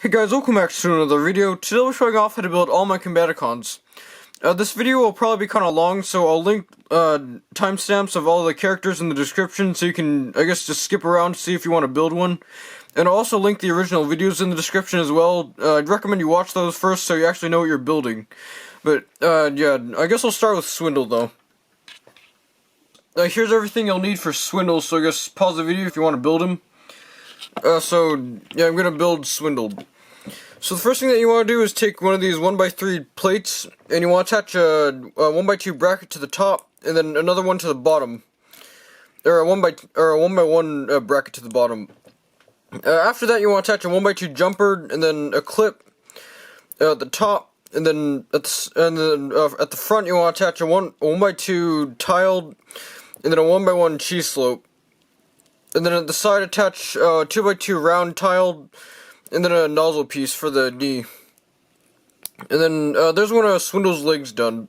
Hey guys, welcome back to another video. Today we're showing off how to build all my Combaticons. This video will probably be kind of long, so I'll link timestamps of all the characters in the description so you can, I guess, just skip around to see if you want to build one. And I'll also link the original videos in the description as well. I'd recommend you watch those first so you actually know what you're building. But, yeah, I guess I'll start with Swindle, though. Here's everything you'll need for Swindle, so I guess pause the video if you want to build him. So, yeah, I'm gonna build Swindle. So the first thing that you want to do is take one of these 1x3 plates, and you want to attach a 1x2 bracket to the top, and then another one to the bottom. Or a 1x1 bracket to the bottom. After that, you want to attach a 1x2 jumper, and then a clip at the top, and then at the front you want to attach a 1x2 tiled, and then a 1x1 cheese slope. And then at the side attach 2x2 round tiled, and then a nozzle piece for the knee. And then there's one of Swindle's legs done.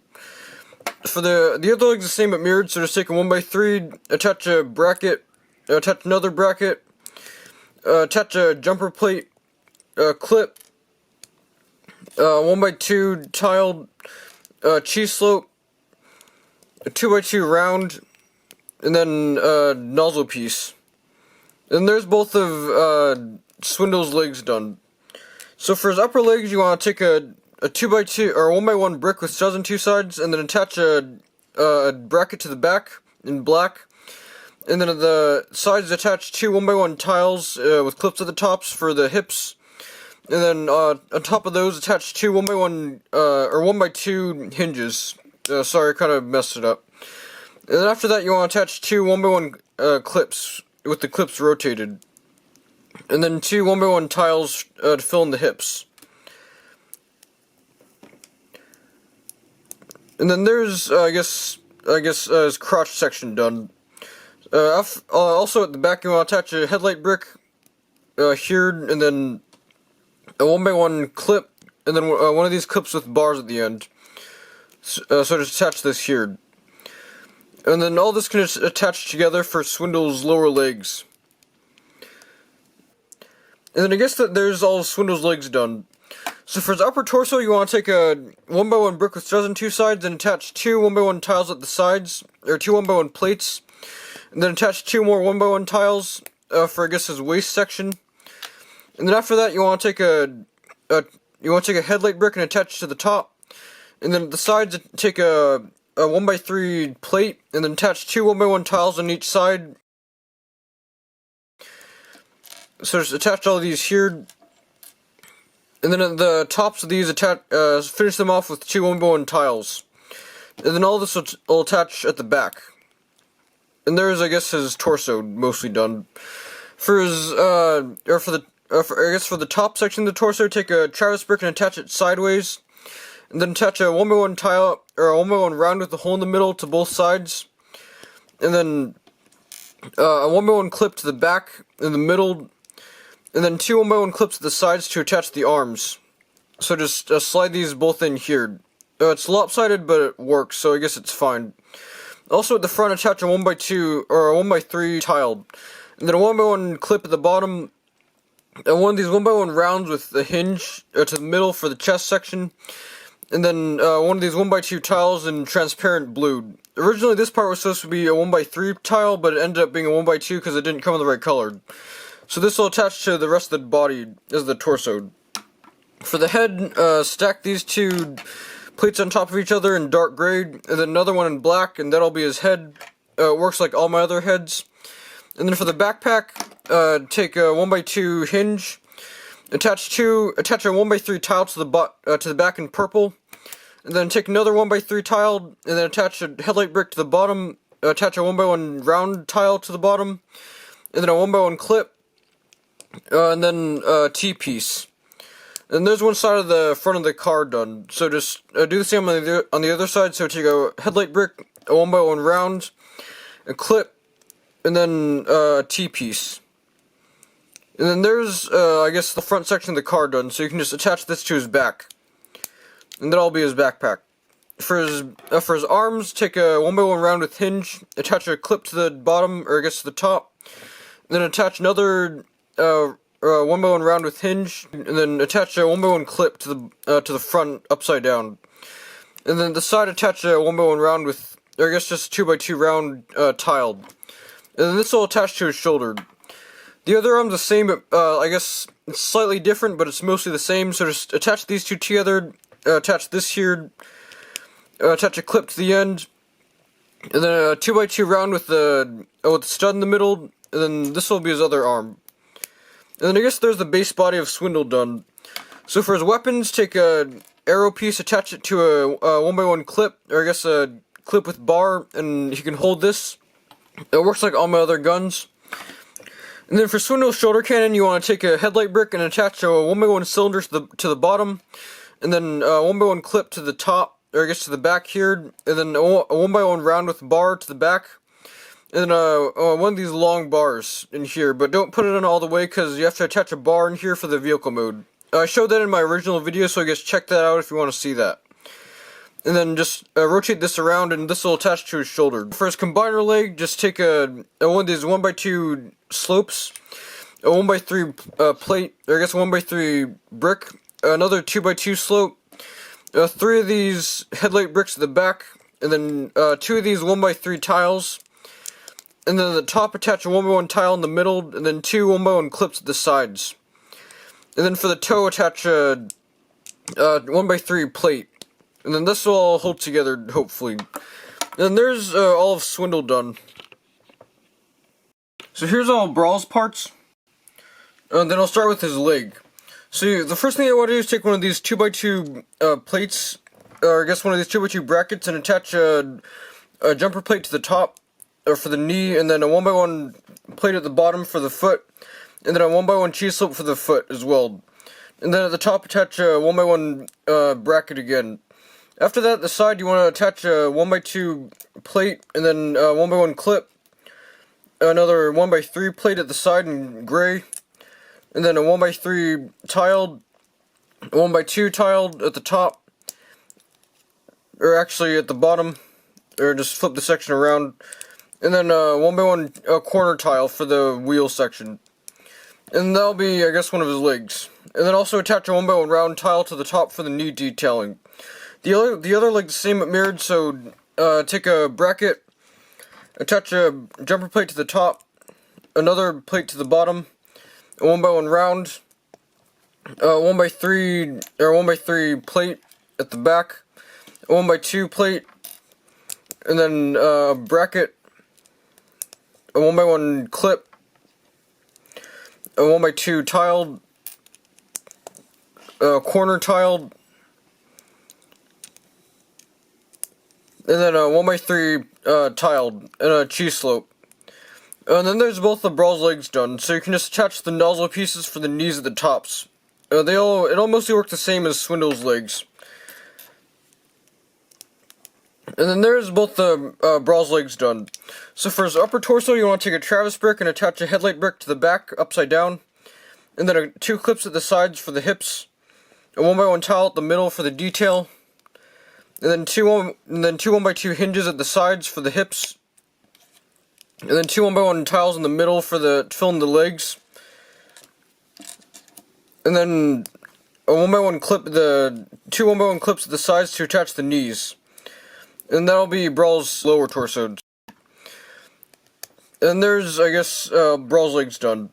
For the other leg's the same but mirrored, so just take a 1x3, attach a bracket, attach another bracket, attach a jumper plate, clip, 1x2 tiled, cheese slope, a 2x2 round, and then nozzle piece. And there's both of Swindle's legs done. So for his upper legs, you want to take a 2x2 or 1x1 brick with studs on two sides, and then attach a bracket to the back in black. And then at the sides, attach two 1x1 tiles with clips at the tops for the hips. And then on top of those, attach two 1x1 or 1x2 hinges. Sorry, I kind of messed it up. And then after that, you want to attach two 1x1 clips with the clips rotated. And then two 1x1 tiles to fill in the hips. And then there's, I guess his crotch section done. Also at the back, you want to attach a headlight brick here, and then a 1x1 clip, and then one of these clips with bars at the end. So just attach this here. And then all this can attach together for Swindle's lower legs. And then I guess that there's all Swindle's legs done. So for his upper torso, you want to take a 1x1 brick with studs on two sides and attach two 1x1 tiles at the sides, or two 1x1 plates. And then attach two more 1x1 tiles for I guess his waist section. And then after that, you want to take a headlight brick and attach it to the top. And then at the sides, take a 1x3 plate, and then attach two 1x1 tiles on each side. So just attach all of these here. And then at the tops of these, finish them off with two 1x1 tiles. And then all this will attach at the back. And there's, I guess, his torso mostly done. For his, I guess for the top section of the torso, take a Travis brick and attach it sideways. And then attach a 1x1 tile, or a 1x1 round with a hole in the middle to both sides. And then a 1x1 clip to the back, in the middle. And then two 1x1 clips to the sides to attach the arms. So just slide these both in here. It's lopsided, but it works, so I guess it's fine. Also at the front, attach a 1x2, or a 1x3 tiled. And then a 1x1 clip at the bottom. And one of these 1x1 rounds with the hinge to the middle for the chest section. And then one of these 1x2 tiles in transparent blue. Originally this part was supposed to be a 1x3 tile, but it ended up being a 1x2 because it didn't come in the right color. So this will attach to the rest of the body as the torso. For the head, stack these two plates on top of each other in dark gray, and then another one in black, and that'll be his head. It works like all my other heads. And then for the backpack, take a 1x2 hinge, attach a 1x3 tile to the back in purple. And then take another 1x3 tile, and then attach a headlight brick to the bottom, attach a 1x1 round tile to the bottom, and then a 1x1 clip, and then a T-piece. And there's one side of the front of the car done, so just do the same on the other side. So take a headlight brick, a 1x1 round, a clip, and then a T-piece. And then there's, I guess, the front section of the car done, so you can just attach this to his back. And that'll be his backpack. For his arms, take a 1x1 round with hinge, attach a clip to the bottom, or I guess to the top, and then attach another 1x1 round with hinge, and then attach a 1x1 clip to the front upside down. And then the side attach a 1x1 round with, or I guess just a 2x2 round tiled. And then this will attach to his shoulder. The other arm's the same, but I guess it's slightly different, but it's mostly the same. So just attach these two together, attach this here, attach a clip to the end, and then a 2x2 round with the stud in the middle, and then this will be his other arm. And then I guess there's the base body of Swindle done. So for his weapons, take a arrow piece, attach it to a 1x1 clip, or I guess a clip with bar, and he can hold this. It works like all my other guns. And then for Swindle's shoulder cannon, you want to take a headlight brick and attach a 1x1 cylinder to the bottom, and then a 1x1 clip to the top, or I guess to the back here, and then a 1x1 round with bar to the back, and then one of these long bars in here, but don't put it on all the way because you have to attach a bar in here for the vehicle mode. I showed that in my original video, so I guess check that out if you want to see that. And then just rotate this around, and this will attach to his shoulder. For his combiner leg, just take one of these 1x2 slopes, a 1x3 plate, or I guess a 1x3 brick, another 2x2 slope, 3 of these headlight bricks at the back, and then 2 of these 1x3 tiles, and then at the top attach a 1x1 tile in the middle, and then 2 1x1 clips at the sides. And then for the toe attach a 1x3 plate. And then this will all hold together, hopefully. And there's all of Swindle done. So here's all Brawl's parts. And then I'll start with his leg. So the first thing I want to do is take one of these 2x2 plates, or I guess one of these 2x2 brackets, and attach a jumper plate to the top, or for the knee, and then a 1x1 plate at the bottom for the foot, and then a 1x1 cheese slope for the foot as well. And then at the top attach a 1x1 bracket again. After that, the side you want to attach a 1x2 plate, and then a 1x1 clip, another 1x3 plate at the side in gray, and then a 1x3 tiled, a 1x2 tiled at the top, or actually at the bottom, or just flip the section around, and then a 1x1 corner tile for the wheel section. And that'll be, I guess, one of his legs. And then also attach a 1x1 round tile to the top for the knee detailing. The other leg the same but mirrored, so take a bracket, attach a jumper plate to the top, another plate to the bottom, a 1x1 round, a 1x3 or 1x3 plate at the back, a 1x2 plate, and then a bracket, a 1x1 clip, a 1x2 tiled, a corner tiled, and then a 1x3 tiled, and a cheese slope. And then there's both the Brawl's legs done, so you can just attach the nozzle pieces for the knees at the tops. It all mostly work the same as Swindle's legs. And then there's both the Brawl's legs done. So for his upper torso, you want to take a Travis brick and attach a headlight brick to the back, upside down, and then 2 clips at the sides for the hips, a 1x1 tile at the middle for the detail, and then two 1x2 hinges at the sides for the hips, and then 2 1x1 tiles in the middle for to fill in the legs, and then a 1x1 clip, 2 1x1 clips at the sides to attach the knees, and that'll be Brawl's lower torso. And there's, I guess, Brawl's legs done.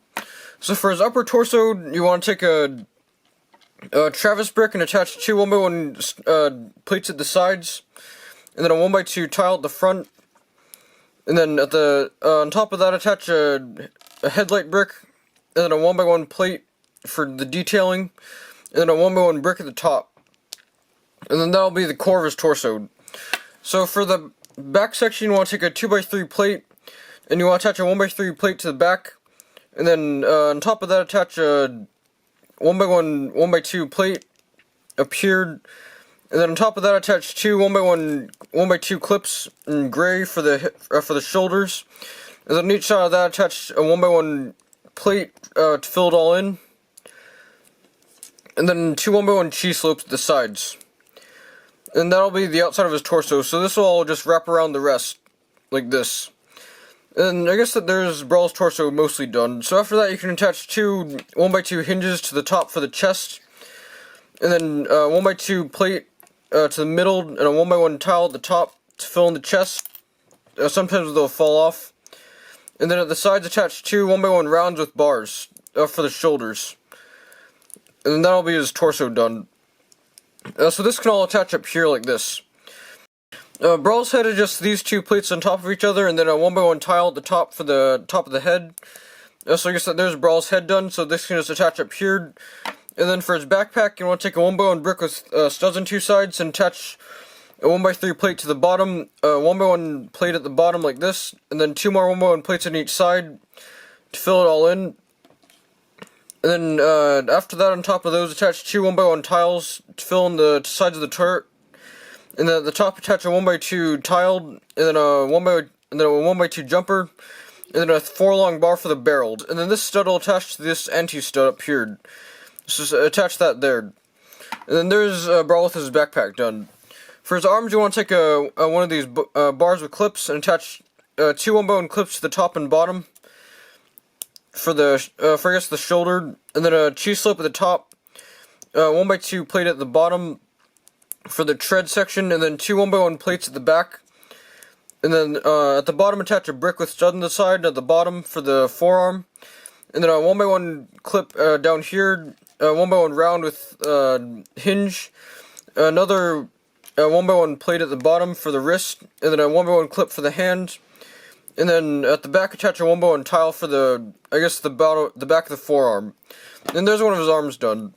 So for his upper torso, you want to take a Travis brick and attach 2 1x1 plates at the sides, and then a 1x2 tile at the front, and then at the on top of that attach a headlight brick, and then a 1x1 plate for the detailing, and then a 1x1 brick at the top, and then that'll be the core of his torso. So for the back section, you want to take a 2x3 plate, and you want to attach a 1x3 plate to the back, and then on top of that attach a 1x2 plate up here, and then on top of that attach 2 1x2 clips in gray for the shoulders, and then on each side of that attach a 1x1 plate to fill it all in, and then 2 1x1 cheese slopes at the sides. And that'll be the outside of his torso, so this will all just wrap around the rest, like this. And I guess that there's Brawl's torso mostly done. So after that, you can attach two 1x2 hinges to the top for the chest, and then 1x2 plate to the middle, and a 1x1 tile at the top to fill in the chest. Sometimes they'll fall off. And then at the sides, attach two 1x1 rounds with bars for the shoulders. And then that'll be his torso done. So this can all attach up here like this. Brawl's head is just these two plates on top of each other, and then a 1x1 tile at the top for the top of the head. So I guess that there's Brawl's head done, so this can just attach up here. And then for his backpack, you want to take a 1x1 brick with studs on two sides and attach a 1x3 plate to the bottom, a 1x1 plate at the bottom like this, and then two more 1x1 plates on each side to fill it all in. And then after that, on top of those, attach two 1x1 tiles to fill in the sides of the turret. And then at the top, attach a 1x2 tiled, and then a 1x2 jumper, and then a 4-long bar for the barrel. And then this stud will attach to this anti-stud up here. So attach that there. And then there's Brawl with his backpack done. For his arms, you want to take one of these bars with clips and attach two 1x1 clips to the top and bottom for I guess the shoulder, and then a cheese slope at the top, 1x2 plate at the bottom for the tread section, and then two 1x1 plates at the back. And then at the bottom, attach a brick with stud on the side at the bottom for the forearm. And then a 1x1 clip down here, a 1x1 round with hinge, another 1x1 plate at the bottom for the wrist, and then a 1x1 clip for the hand. And then at the back, attach a 1x1 tile for the back of the forearm. And there's one of his arms done.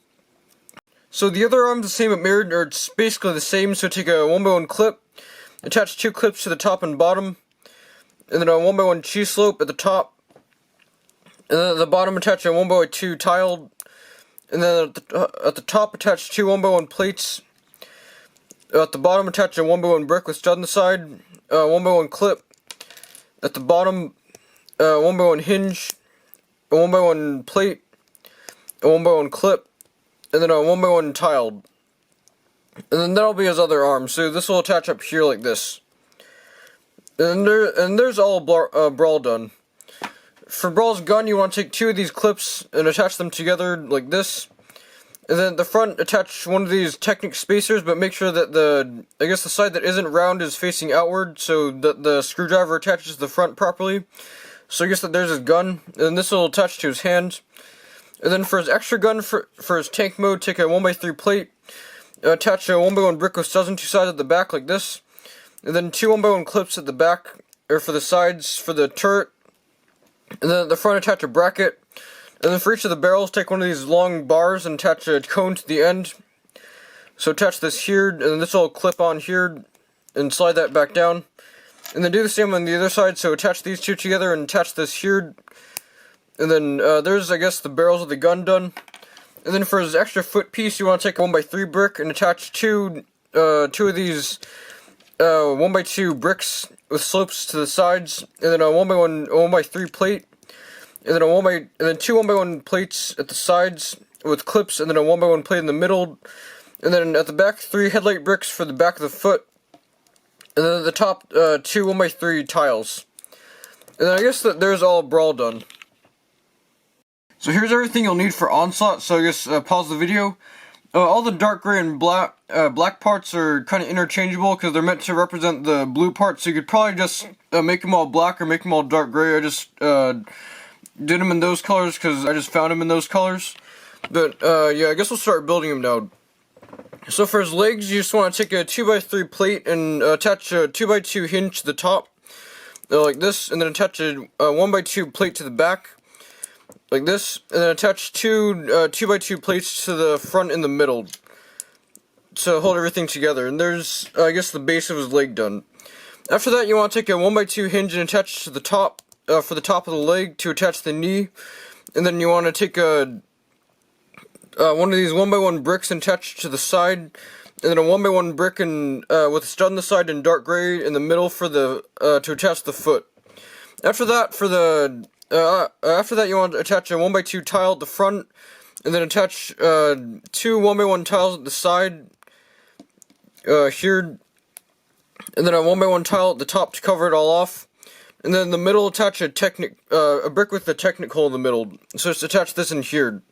So the other arm's the same but mirrored, or it's basically the same. So take a 1x1 clip, attach two clips to the top and bottom, and then a 1x1 cheese slope at the top. And then at the bottom, attach a 1x2 tiled, and then at the top, attach two 1x1 plates. At the bottom, attach a 1x1 brick with stud on the side, 1x1 clip. At the bottom, 1x1 hinge, a 1x1 plate, a 1x1 clip, and then a 1x1 tiled. And then that'll be his other arm, so this will attach up here like this. And there's all Brawl done. For Brawl's gun, you want to take two of these clips and attach them together like this. And then at the front, attach one of these Technic spacers, but make sure that the side that isn't round is facing outward, so that the screwdriver attaches to the front properly. So I guess that there's his gun, and this will attach to his hand. And then for his extra gun, for his tank mode, take a 1x3 plate, attach a 1x1 brick with studs on two sides at the back like this, and then two 1x1 clips at the back, or for the sides, for the turret. And then at the front, attach a bracket. And then for each of the barrels, take one of these long bars and attach a cone to the end. So attach this here, and then this will clip on here, and slide that back down. And then do the same on the other side, so attach these two together and attach this here. And then there's, I guess, the barrels of the gun done. And then for his extra foot piece, you want to take a 1x3 brick and attach two of these 1x2 bricks with slopes to the sides, and then a 1x3 plate. And then two 1x1 plates at the sides with clips, and then a 1x1 plate in the middle. And then at the back, three headlight bricks for the back of the foot. And then at the top, two 1x3 tiles. And then I guess that there's all Brawl done. So here's everything you'll need for Onslaught, so I guess pause the video. All the dark gray and black parts are kind of interchangeable because they're meant to represent the blue parts, so you could probably just make them all black or make them all dark gray. I just did them in those colors because I just found them in those colors. But yeah, I guess we'll start building them now. So for his legs, you just want to take a 2x3 plate and attach a 2x2 hinge to the top, like this, and then attach a 1x2 plate to the back, like this, and then attach two 2x2 plates to the front and the middle, to hold everything together. And there's, I guess, the base of his leg done. After that, you want to take a 1x2 hinge and attach to the top, for the top of the leg to attach the knee, and then you want to take one of these 1x1 bricks and attach to the side, and then a 1x1 brick and with a stud on the side and dark gray in the middle for the to attach the foot. After that, you want to attach a 1x2 tile at the front, and then attach two 1x1 tiles at the side here, and then a 1x1 tile at the top to cover it all off. And then in the middle, attach a brick with a Technic hole in the middle. So just attach this in here.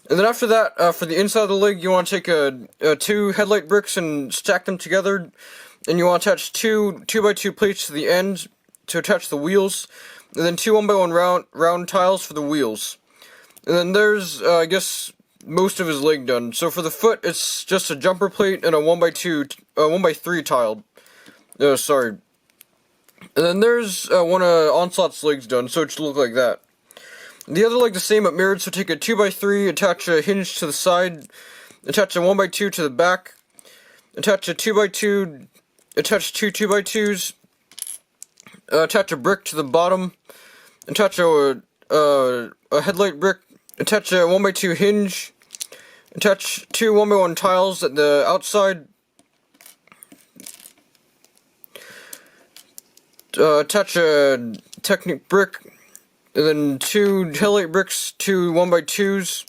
And then after that, for the inside of the leg, you want to take two headlight bricks and stack them together. And you want to attach two 2x2 plates to the end to attach the wheels. And then two 1x1 round tiles for the wheels. And then there's, I guess, most of his leg done. So for the foot, it's just a jumper plate and a 1x3 tiled. Sorry. And then there's one of Onslaught's legs done, so it should look like that. The other leg the same but mirrored, so take a 2x3, attach a hinge to the side, attach a 1x2 to the back, attach a 2x2, attach two 2x2s, attach a brick to the bottom, attach a headlight brick, attach a 1x2 hinge, attach two 1x1 tiles at the outside, attach a Technic brick, and then two headlight bricks, two 1x2s,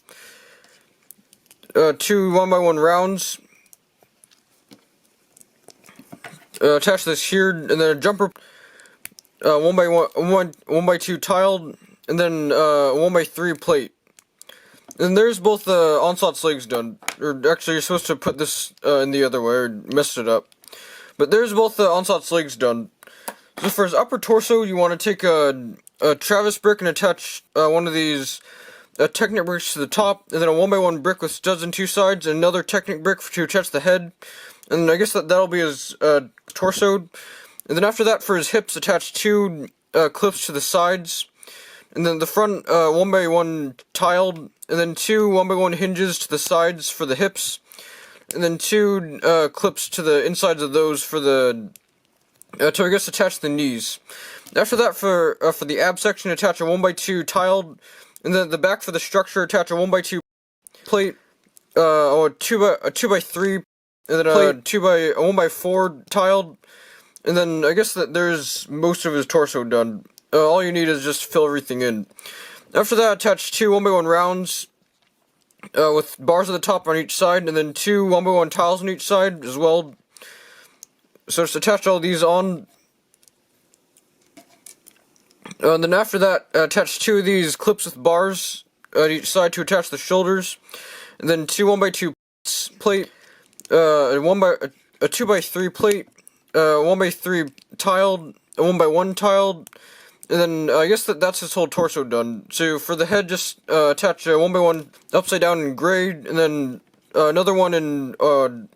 two 1x1 rounds, attach this here, and then a jumper, 1x2 tiled, and then 1x3 plate. And there's both the Onslaught's legs done. Or actually, you're supposed to put this in the other way, or messed it up. But there's both the Onslaught's legs done. So for his upper torso, you want to take a Travis brick and attach one of these Technic bricks to the top, and then a 1x1 brick with studs on two sides, and another Technic brick to attach the head. And I guess that'll be his torso. And then after that, for his hips, attach two clips to the sides. And then the front 1x1 tiled, and then two 1x1 hinges to the sides for the hips. And then two clips to the insides of those for the to I guess attach the knees. After that, for the ab section, attach a 1x2 tiled, and then at the back for the structure, attach a 1x2 plate, or a 2x3, and then a 1x4 tiled, and then I guess that there's most of his torso done. All you need is just fill everything in. After that, attach two 1x1 rounds with bars at the top on each side, and then two 1x1 tiles on each side as well. So just attach all these on. And then after that, attach two of these clips with bars at each side to attach the shoulders. And then two 1x2 plate, a 2x3 plate, 1x3 tiled, a 1x1 tiled. And then I guess that's his whole torso done. So for the head, just attach a 1x1 upside down in gray, and then another one in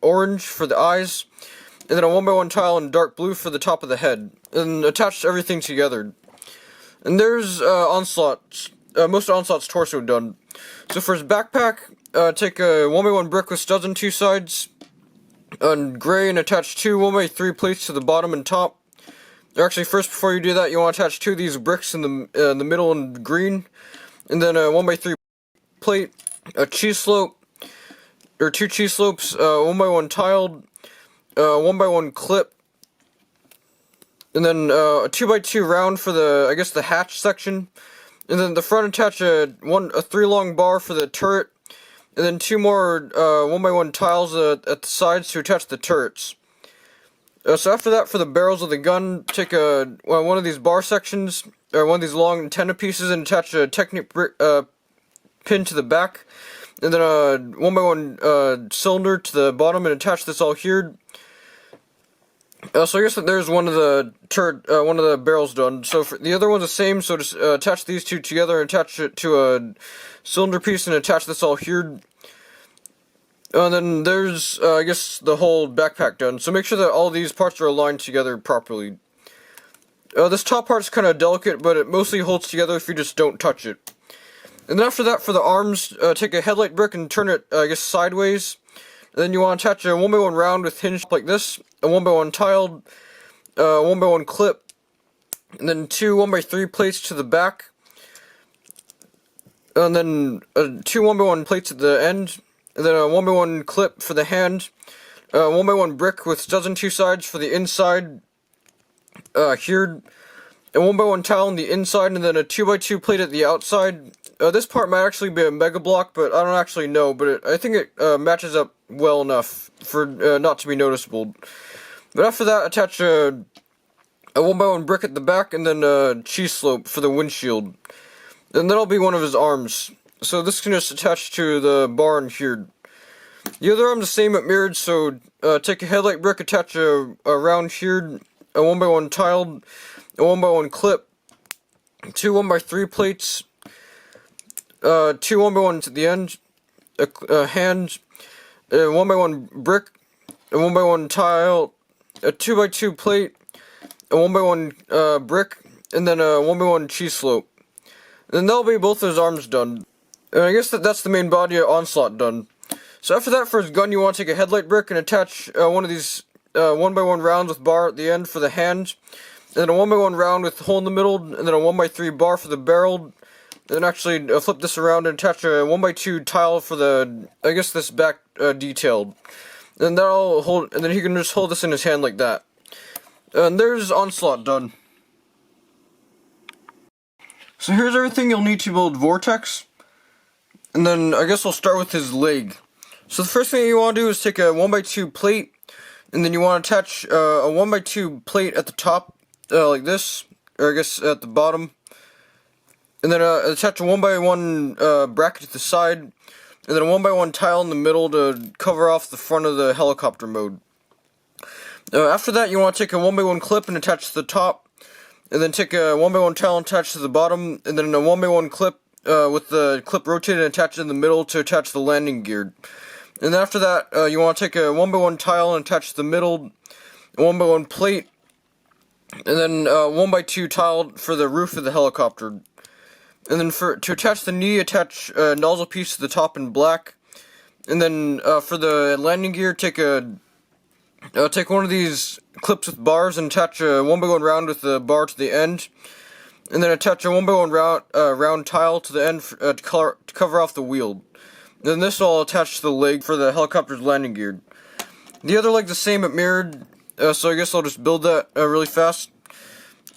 orange for the eyes. And then a 1x1 tile in dark blue for the top of the head. And attach everything together. And there's Onslaught, most of Onslaught's torso done. So for his backpack, take a 1x1 brick with studs on two sides, on gray, and attach two 1x3 plates to the bottom and top. Actually, first, before you do that, you want to attach two of these bricks in the middle in green, and then a 1x3 plate, a cheese slope, or two cheese slopes, 1x1 tiled, 1x1 clip, and then a 2x2 round for the the hatch section, and then the front attach a 3 long bar for the turret, and then two more 1x1 tiles at the sides to attach the turrets. So after that, for the barrels of the gun, take one of these bar sections, or one of these long antenna pieces, and attach a Technic pin to the back, and then a 1x1 cylinder to the bottom, and attach this all here. So I guess that there's one of the barrels done. So for the other one's the same. So just attach these two together, and attach it to a cylinder piece, and attach this all here. And then there's, I guess, the whole backpack done. So make sure that all these parts are aligned together properly. This top part's kind of delicate, but it mostly holds together if you just don't touch it. And then after that, for the arms, take a headlight brick and turn it, sideways. And then you want to attach a 1x1 round with hinge like this, a 1x1 tiled, 1x1 clip, and then two 1x3 plates to the back. And then two 1x1 plates at the end. And then a 1x1 clip for the hand, 1x1 brick with studs on two sides for the inside, here, a 1x1 tile on the inside, and then a 2x2 plate at the outside. This part might actually be a mega block, but I don't actually know, but I think it matches up well enough for not to be noticeable. But after that, attach a 1x1 brick at the back, and then a cheese slope for the windshield. And that'll be one of his arms. So this can just attach to the bar in here. The other arm's the same but mirrored, so take a headlight brick, attach a round here, a 1x1 tiled, a 1x1 clip, 2 1x3 plates, 2 1x1s at the end, a hand, a 1x1 brick, a 1x1 tile, a 2x2 plate, a 1x1 brick, and then a 1x1 cheese slope. And that'll be both his arms done. And I guess that's the main body of Onslaught done. So after that, for his gun, you want to take a headlight brick and attach one of these 1x1 rounds with bar at the end for the hand, and then a 1x1 round with hole in the middle, and then a 1x3 bar for the barrel, and then actually flip this around and attach a 1x2 tile for the, I guess, this back detailed. And that'll hold, and then he can just hold this in his hand like that. And there's Onslaught done. So here's everything you'll need to build Vortex. And then I guess I'll start with his leg. So the first thing you want to do is take a 1x2 plate, and then you want to attach a 1x2 plate at the top, like this, or I guess at the bottom. And then attach a 1x1 bracket to the side, and then a 1x1 tile in the middle to cover off the front of the helicopter mode. After that, you want to take a 1x1 clip and attach to the top, and then take a 1x1 tile and attach to the bottom, and then a 1x1 clip with the clip rotated and attached in the middle to attach the landing gear. And after that, you want to take a 1x1 tile and attach to the middle, a 1x1 plate, and then 1x2 tile for the roof of the helicopter. And then to attach the knee, attach a nozzle piece to the top in black. And then for the landing gear, take one of these clips with bars and attach a 1x1 round with the bar to the end. And then attach a 1x1 round tile to the end to cover off the wheel. Then this will all attach to the leg for the helicopter's landing gear. The other leg's the same but mirrored, so I guess I'll just build that really fast.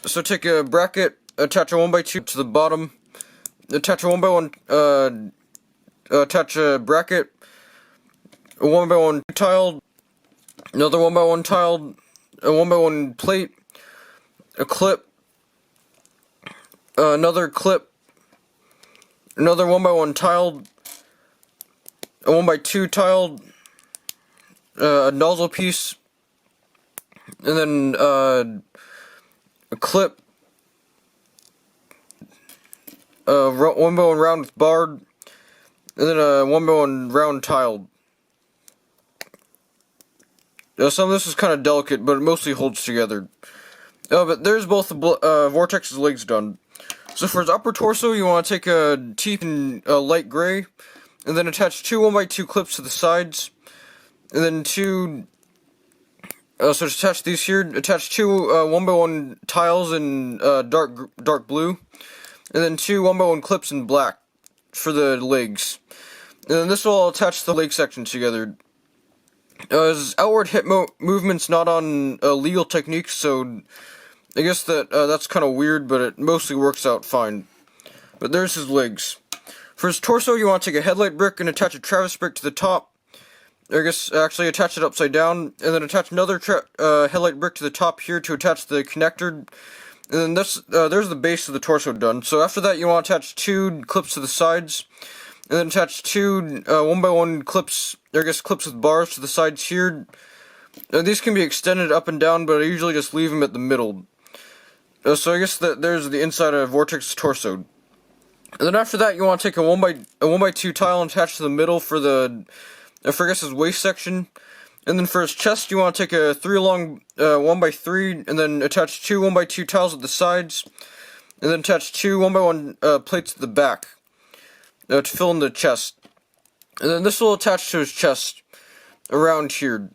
So take a bracket, attach a 1x2 to the bottom, attach a 1x1, attach a bracket, a 1x1 tiled, another 1x1 tiled, a 1x1 plate, a clip, another clip, another 1x1 tiled, a 1x2 tiled, a nozzle piece, and then a clip, a 1x1 round with barred, and then a 1x1 round tiled. Some of this is kind of delicate, but it mostly holds together. But there's both the Vortex's legs done. So for his upper torso, you want to take a teeth in light gray, and then attach 2 1x2 clips to the sides, and then so to attach these here, attach 2 1x1 tiles in dark blue, and then 2 1x1 clips in black for the legs. And then this will all attach the leg section together. His outward hip movement's not on legal techniques, so I guess that's kind of weird, but it mostly works out fine. But there's his legs. For his torso, you want to take a headlight brick and attach a Travis brick to the top. I guess actually attach it upside down, and then attach another headlight brick to the top here to attach the connector. And then there's the base of the torso done. So after that, you want to attach 2 clips to the sides, and then attach 2 1x1 clips, I guess clips with bars to the sides here. These can be extended up and down, but I usually just leave them at the middle. So I guess there's the inside of Vortex's torso. And then after that, you want to take a 1x2 tile and attach to the middle for I guess his waist section. And then for his chest, you want to take a 3 long 1x3 and then attach 2 1x2 tiles at the sides. And then attach 2 1x1 plates at the back to fill in the chest. And then this will attach to his chest around here.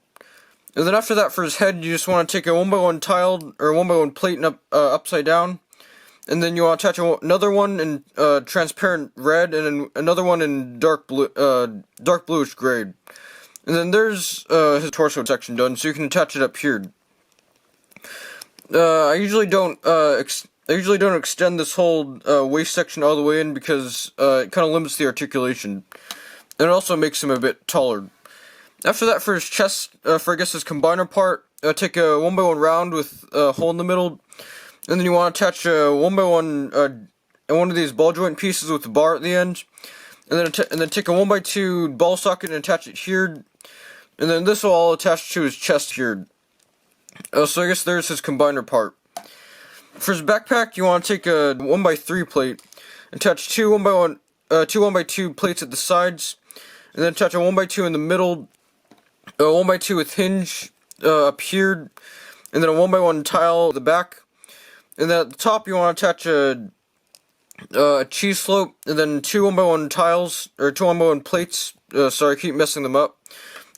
And then after that, for his head, you just want to take a 1x1 tiled or 1x1 plate and upside down. And then you want to attach another one in transparent red, and then another one in dark bluish gray. And then there's his torso section done, so you can attach it up here. I usually don't extend this whole waist section all the way in because it kind of limits the articulation, and it also makes him a bit taller. After that, for his chest, for I guess his combiner part, take a 1x1 round with a hole in the middle, and then you want to attach a 1x1 one of these ball joint pieces with the bar at the end, and then take a 1x2 ball socket and attach it here, and then this will all attach to his chest here. So I guess there's his combiner part. For his backpack, you want to take a 1x3 plate, attach two 1x2 plates at the sides, and then attach a 1x2 in the middle, a 1x2 with hinge up here, and then a 1x1 tile at the back. And then at the top, you want to attach a cheese slope, and then two 1x1 tiles, or two 1x1 plates. Sorry, I keep messing them up.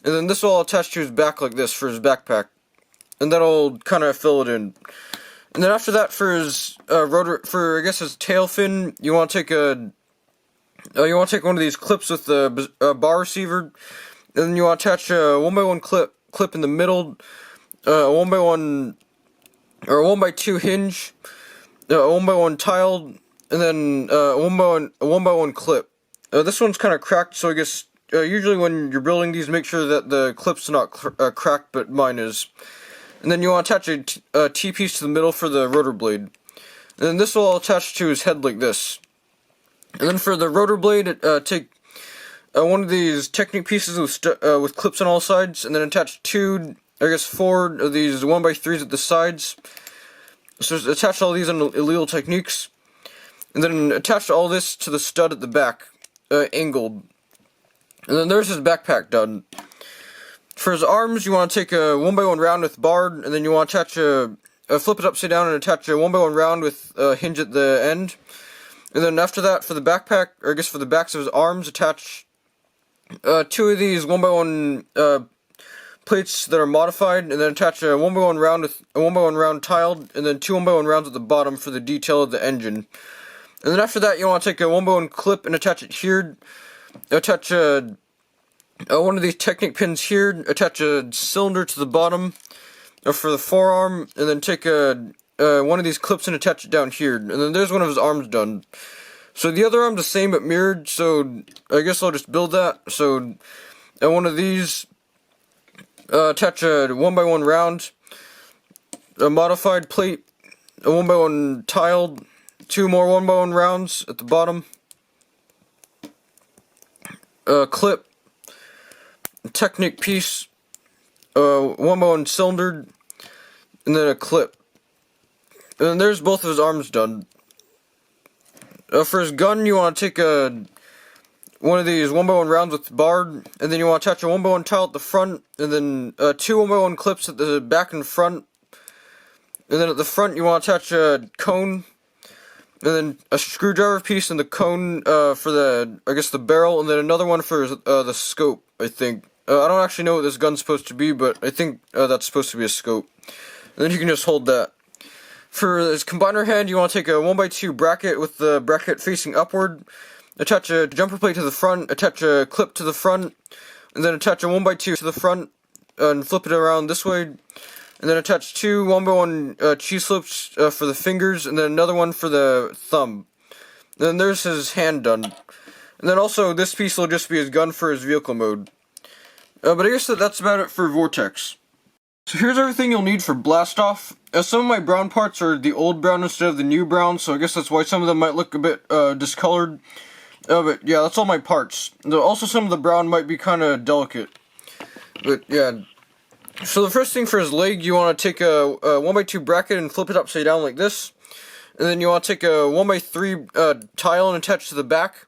And then this will all attach to his back like this for his backpack. And that'll kind of fill it in. And then after that, for his I guess his tail fin, you want to take one of these clips with the bar receiver, and then you want to attach a 1x1 clip in the middle, a 1x1 or a 1x2 hinge, a 1x1 tile, and then a 1x1 clip. This one's kind of cracked, so I guess usually when you're building these, make sure that the clip's not cracked, but mine is. And then you want to attach a T-piece to the middle for the rotor blade. And then this will all attach to his head like this. And then for the rotor blade, take one of these Technic pieces with clips on all sides, and then attach four of these 1x3s at the sides. So attach all these on illegal techniques. And then attach all this to the stud at the back, angled. And then there's his backpack done. For his arms, you want to take a 1x1 round with bar, and then you want to attach flip it upside down and attach a 1x1 round with a hinge at the end. And then after that, for the backpack, or I guess for the backs of his arms, attach two of these 1x1 plates that are modified, and then attach a 1x1 round with a 1x1 round tiled, and then two 1x1 rounds at the bottom for the detail of the engine. And then after that, you want to take a 1x1 clip and attach it here. Attach one of these Technic pins here, attach a cylinder to the bottom for the forearm, and then take one of these clips and attach it down here. And then there's one of his arms done. So the other arm's the same but mirrored, so I guess I'll just build that. So one of these, attach a 1x1 round, a modified plate, a 1x1 tiled, two more 1x1 rounds at the bottom, a clip, Technic piece, 1x1 cylinder, and then a clip. And then there's both of his arms done. For his gun, you want to take one of these 1x1 rounds with bar, and then you want to attach a 1x1 tile at the front, and then two 1x1 clips at the back and front. And then at the front, you want to attach a cone, and then a screwdriver piece in the cone for the barrel, and then another one for the scope, I think. I don't actually know what this gun's supposed to be, but I think that's supposed to be a scope. And then you can just hold that. For his combiner head, you want to take a 1x2 bracket with the bracket facing upward, attach a jumper plate to the front, attach a clip to the front, and then attach a 1x2 to the front, and flip it around this way, and then attach two 1x1 cheese slopes for the fingers, and then another one for the thumb. And then there's his hand done. And then also, this piece will just be his gun for his vehicle mode. But I guess that's about it for Vortex. So here's everything you'll need for Blast Off. Some of my brown parts are the old brown instead of the new brown, so I guess that's why some of them might look a bit discolored. But yeah, that's all my parts. Also, some of the brown might be kind of delicate. But yeah. So the first thing for his leg, you want to take a 1x2 bracket and flip it upside down like this. And then you want to take a 1x3 tile and attach to the back.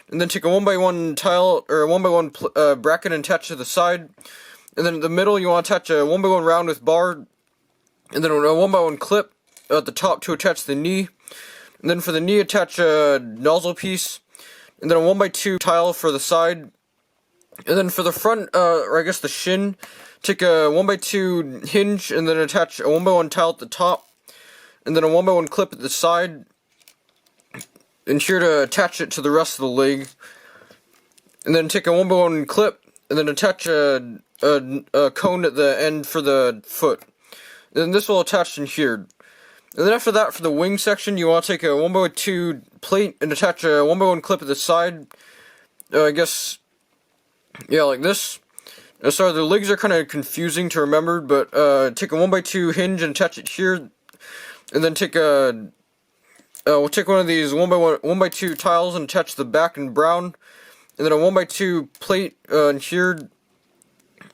And then take a 1x1 tile, or a 1x1 bracket and attach to the side. And then in the middle, you want to attach a 1x1 round with bar. And then a 1x1 clip at the top to attach the knee. And then for the knee, attach a nozzle piece. And then a 1x2 tile for the side. And then for the front, or I guess the shin, take a 1x2 hinge and then attach a 1x1 tile at the top. And then a 1x1 clip at the side. And here to attach it to the rest of the leg. And then take a 1x1 clip and then attach a cone at the end for the foot. And then this will attach in here. And then after that, for the wing section, you want to take a 1x2 plate and attach a 1x1 clip at the side. I guess, yeah, like this. Sorry, the legs are kind of confusing to remember, but take a 1x2 hinge and attach it here, and then take a we'll take one of these 1x2 tiles and attach the back in brown, and then a 1x2 plate in here,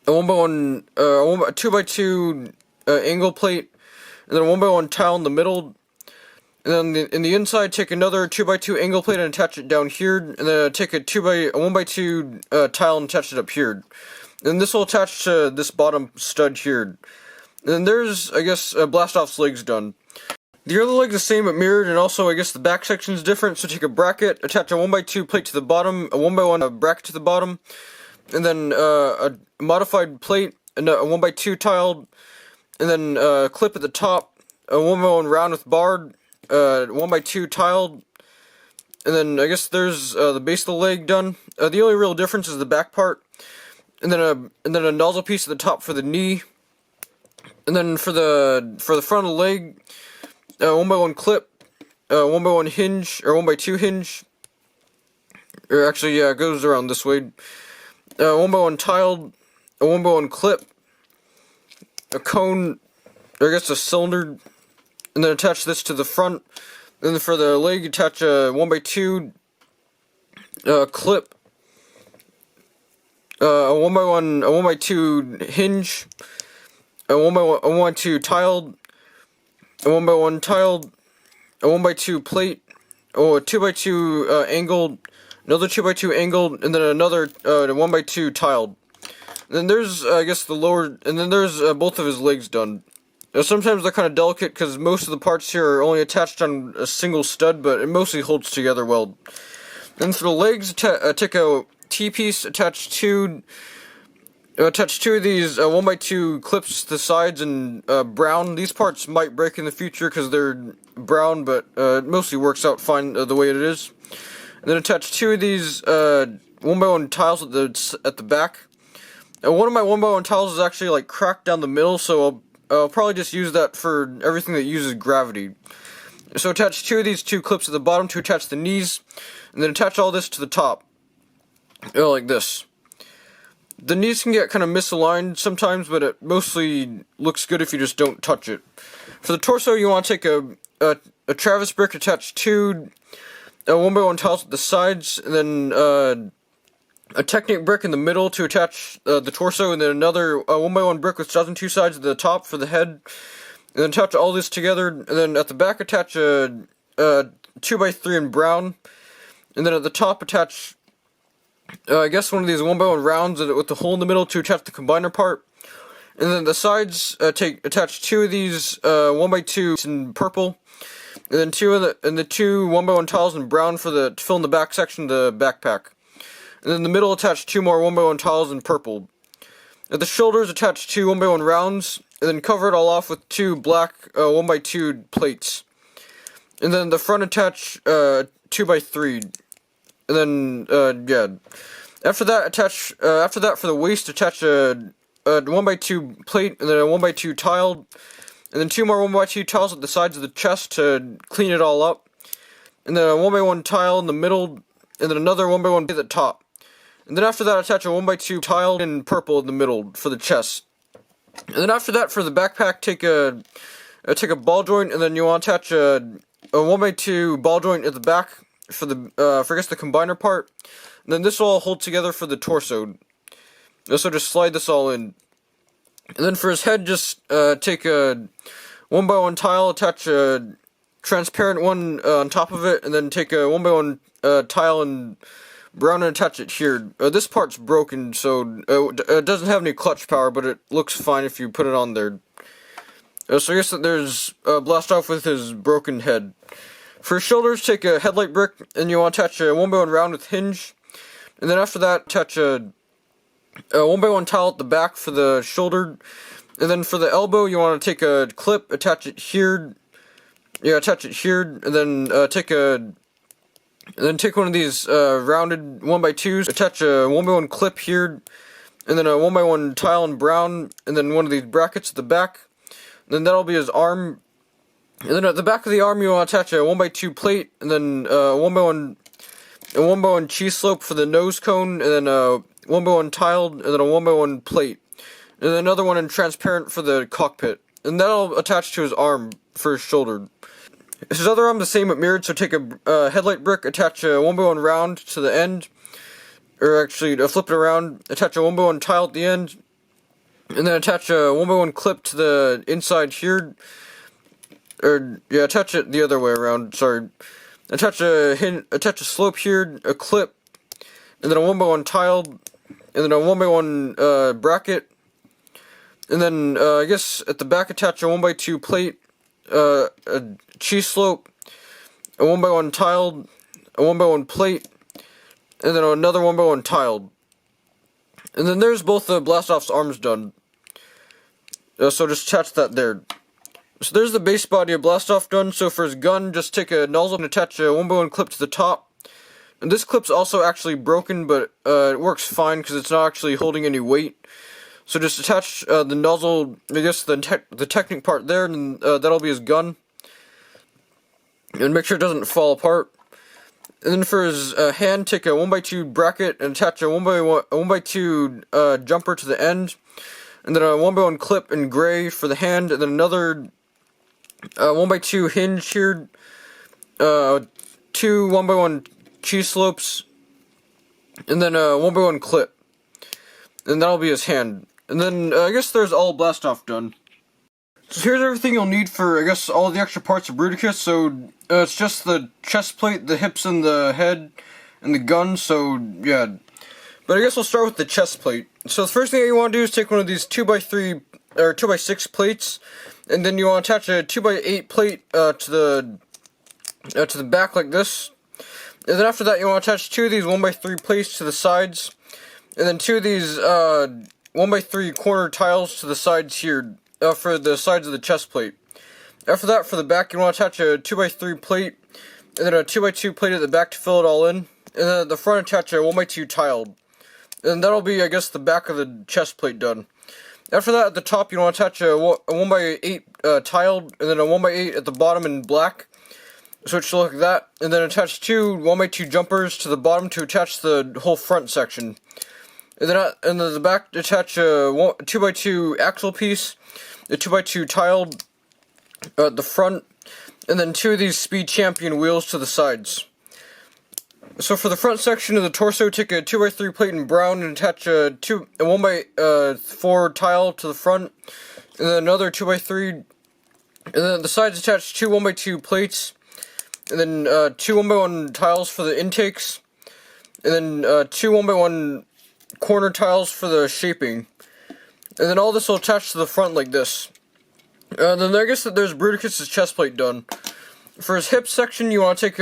a 2x2 angle plate, and then a 1x1 tile in the middle. And then in the inside, take another 2x2 angle plate and attach it down here, and then take a 1x2 tile and attach it up here. And this will attach to this bottom stud here. And then there's, I guess, Blastoff's legs done. The other leg's the same but mirrored, and also I guess the back section's different. So take a bracket, attach a 1x2 plate to the bottom, a 1x1 bracket to the bottom, and then a modified plate, and a 1x2 tile, and then clip at the top, a 1x1 round with barred, 1x2 tiled, and then I guess there's the base of the leg done. The only real difference is the back part, and then a nozzle piece at the top for the knee, and then for the front of the leg, 1x1 clip, 1x1 hinge or 1x2 hinge, or actually yeah, it goes around this way. 1x1 tiled, a 1x1 clip, a cone, or I guess a cylinder, and then attach this to the front. And then for the leg, attach a 1x2 clip, a 1x2 hinge, a 1x2 tiled, a 1x1 tiled, a 1x2 plate, or a 2x2 angled, another 2x2 angled, and then another 1x2 tiled. And then there's, I guess, the lower, and then there's both of his legs done. Now, sometimes they're kind of delicate because most of the parts here are only attached on a single stud, but it mostly holds together well. Then for the legs, take a T-piece, attach two of these 1x2 clips to the sides in brown. These parts might break in the future because they're brown, but it mostly works out fine the way it is. And then attach two of these 1x1 tiles at the back. One of my 1x1 tiles is actually like cracked down the middle, so I'll probably just use that for everything that uses gravity. So attach two of these two clips at the bottom to attach the knees, and then attach all this to the top. Like this. The knees can get kind of misaligned sometimes, but it mostly looks good if you just don't touch it. For the torso, you want to take a Travis brick, attach two 1x1 tiles at the sides, and then a Technic brick in the middle to attach the torso, and then another 1x1 brick with studs on two sides at the top for the head, and then attach all this together, and then at the back attach a 2x3 in brown, and then at the top attach I guess one of these 1x1 rounds with the hole in the middle to attach the combiner part, and then the sides attach two of these 1x2 in purple, and then two 1x1 tiles in brown to fill in the back section of the backpack. And then in the middle, attach two more 1x1 tiles in purple. At the shoulders, attach two 1x1 rounds, and then cover it all off with two black 1x2 plates. And then the front, attach 2x3. And then, yeah. After that, for the waist, attach a 1x2 plate, and then a 1x2 tile, and then two more 1x2 tiles at the sides of the chest to clean it all up. And then a 1x1 tile in the middle, and then another 1x1 at the top. And then after that, attach a 1x2 tile in purple in the middle for the chest. And then after that, for the backpack, take a ball joint, and then you want to attach a 1x2 ball joint at the back for I guess the combiner part. And then this will all hold together for the torso. So just slide this all in. And then for his head, just take a 1x1 tile, attach a transparent one on top of it, and then take a 1x1 tile and brown and attach it here. This part's broken, so it doesn't have any clutch power, but it looks fine if you put it on there. So I guess that there's Blastoff with his broken head. For his shoulders, take a headlight brick, and you want to attach a 1x1 round with hinge. And then after that, attach a 1x1 tile at the back for the shoulder. And then for the elbow, you want to take a clip, attach it here. Yeah, attach it here, and then take one of these rounded 1x2s, attach a 1x1 clip here, and then a 1x1 tile in brown, and then one of these brackets at the back. And then that'll be his arm. And then at the back of the arm, you want to attach a 1x2 plate, and then a 1x1 cheese slope for the nose cone, and then a 1x1 tiled, and then a 1x1 plate. And then another one in transparent for the cockpit. And that'll attach to his arm for his shoulder. His other arm the same but mirrored, so take a headlight brick, attach a 1x1 round to the end. Or actually, flip it around, attach a 1x1 tile at the end. And then attach a 1x1 clip to the inside here. Or, yeah, attach it the other way around, sorry. Attach a slope here, a clip, and then a 1x1 tile, and then a 1x1 bracket. And then, I guess, at the back attach a 1x2 plate, a cheese slope, a 1x1 tiled, a 1x1 plate, and then another 1x1 tiled. And then there's both the Blastoff's arms done. So just attach that there. So there's the base body of Blastoff done. So for his gun, just take a nozzle and attach a 1x1 clip to the top. And this clip's also actually broken, but it works fine because it's not actually holding any weight. So just attach the nozzle, I guess the Technic part there, and that'll be his gun. And make sure it doesn't fall apart. And then for his hand, take a 1x2 bracket and attach a 1x2 jumper to the end. And then a 1x1 clip in gray for the hand, and then another 1x2 hinge here. 2 1x1 cheese slopes. And then a 1x1 clip. And that'll be his hand. And then, I guess there's all Blastoff done. So here's everything you'll need for, I guess, all the extra parts of Bruticus. So, it's just the chest plate, the hips, and the head, and the gun, so, yeah. But I guess we'll start with the chest plate. So the first thing that you want to do is take one of these 2x3, or 2x6 plates, and then you want to attach a 2x8 plate to the back like this. And then after that, you want to attach 2 of these 1x3 plates to the sides. And then 2 of these 1x3 corner tiles to the sides here, for the sides of the chest plate. After that, for the back, you want to attach a 2x3 plate, and then a 2x2 plate at the back to fill it all in. And then at the front, attach a 1x2 tile. And that'll be, I guess, the back of the chest plate done. After that, at the top, you want to attach a 1x8 tiled, and then a 1x8 at the bottom in black. So it should look like that. And then attach 2 1x2 jumpers to the bottom to attach the whole front section. And then at the back, attach a 2x2 axle piece, a 2x2 tiled at the front, and then 2 of these Speed Champion wheels to the sides. So for the front section of the torso, take a 2x3 plate in brown and attach a 1x4 tile to the front, and then another 2x3, and then at the sides attach 2 1x2 plates, and then 2 1x1 tiles for the intakes, and then 2 1x1 corner tiles for the shaping. And then all this will attach to the front like this. Then I guess that there's Bruticus' chest plate done. For his hip section, you want to take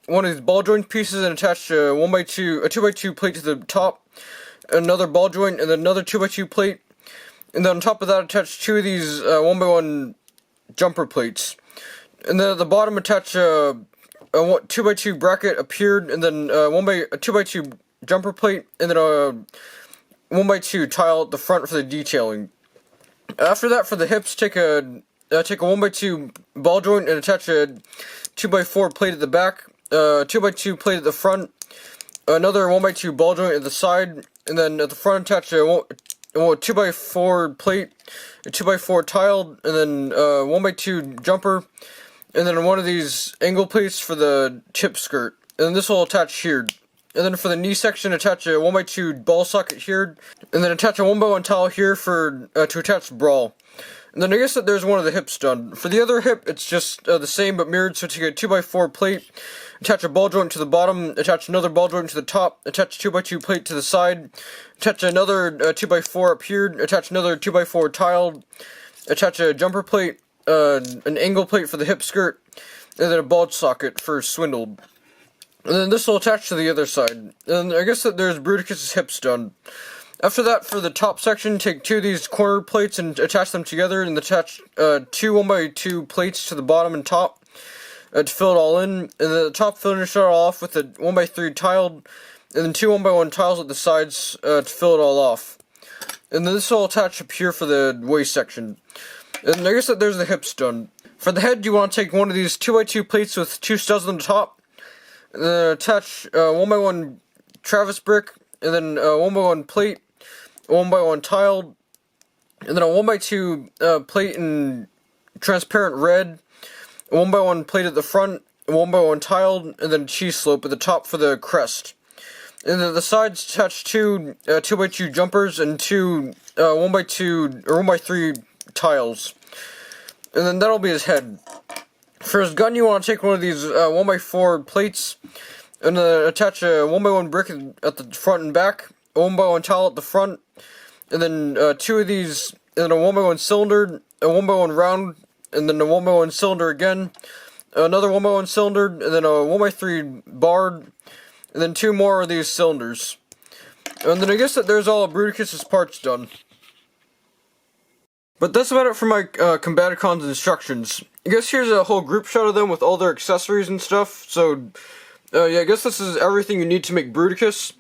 one of these ball joint pieces and attach a 2x2 plate to the top, another ball joint, and then another 2x2 plate. And then on top of that, attach 2 of these 1x1 jumper plates. And then at the bottom, attach a 2x2 bracket appeared, and then a 2x2 jumper plate, and then a 1x2 tile at the front for the detailing. After that, for the hips, take a 1x2 ball joint and attach a 2x4 plate at the back, 2x2 plate at the front, another 1x2 ball joint at the side, and then at the front attach a 2x4 plate, a 2x4 tile, and then 1x2 jumper, and then one of these angle plates for the tip skirt. And then this will attach here. And then for the knee section, attach a 1x2 ball socket here, and then attach a 1x1 tile here for to attach Brawl. And then I guess that there's one of the hips done. For the other hip, it's just the same but mirrored, so take a 2x4 plate, attach a ball joint to the bottom, attach another ball joint to the top, attach a 2x2 plate to the side, attach another 2x4 up here, attach another 2x4 tile, attach a jumper plate, an angle plate for the hip skirt, and then a bulge socket for Swindle. And then this will attach to the other side. And I guess that there's Bruticus' hips done. After that, for the top section, take 2 of these corner plates and attach them together, and attach 2 1x2 plates to the bottom and top to fill it all in. And then at the top, finish it all off with a 1x3 tiled, and then 2 1x1 tiles at the sides to fill it all off. And then this will attach up here for the waist section. And I guess that there's the hips done. For the head, you want to take one of these 2x2 plates with 2 studs on the top, and then attach 1x1 Travis brick, and then a 1x1 plate, a 1x1 tile, and then a 1x2 plate in transparent red, a 1x1 plate at the front, a 1x1 tile, and then a cheese slope at the top for the crest. And then the sides attach two 2x2 jumpers and two 1x2 or 1x3 tiles. And then that'll be his head. For his gun, you want to take one of these 1x4 plates and attach a 1x1 brick at the front and back, a 1x1 tile at the front, and then two of these, and then a 1x1 cylinder, a 1x1 round, and then a 1x1 cylinder again, another 1x1 cylinder, and then a 1x3 bar, and then two more of these cylinders. And then I guess that there's all of Bruticus's parts done. But that's about it for my Combaticons instructions. I guess here's a whole group shot of them with all their accessories and stuff, so yeah, I guess this is everything you need to make Bruticus.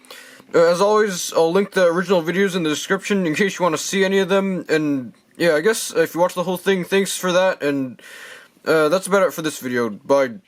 As always, I'll link the original videos in the description in case you want to see any of them, and yeah, I guess if you watch the whole thing, thanks for that, and that's about it for this video. Bye.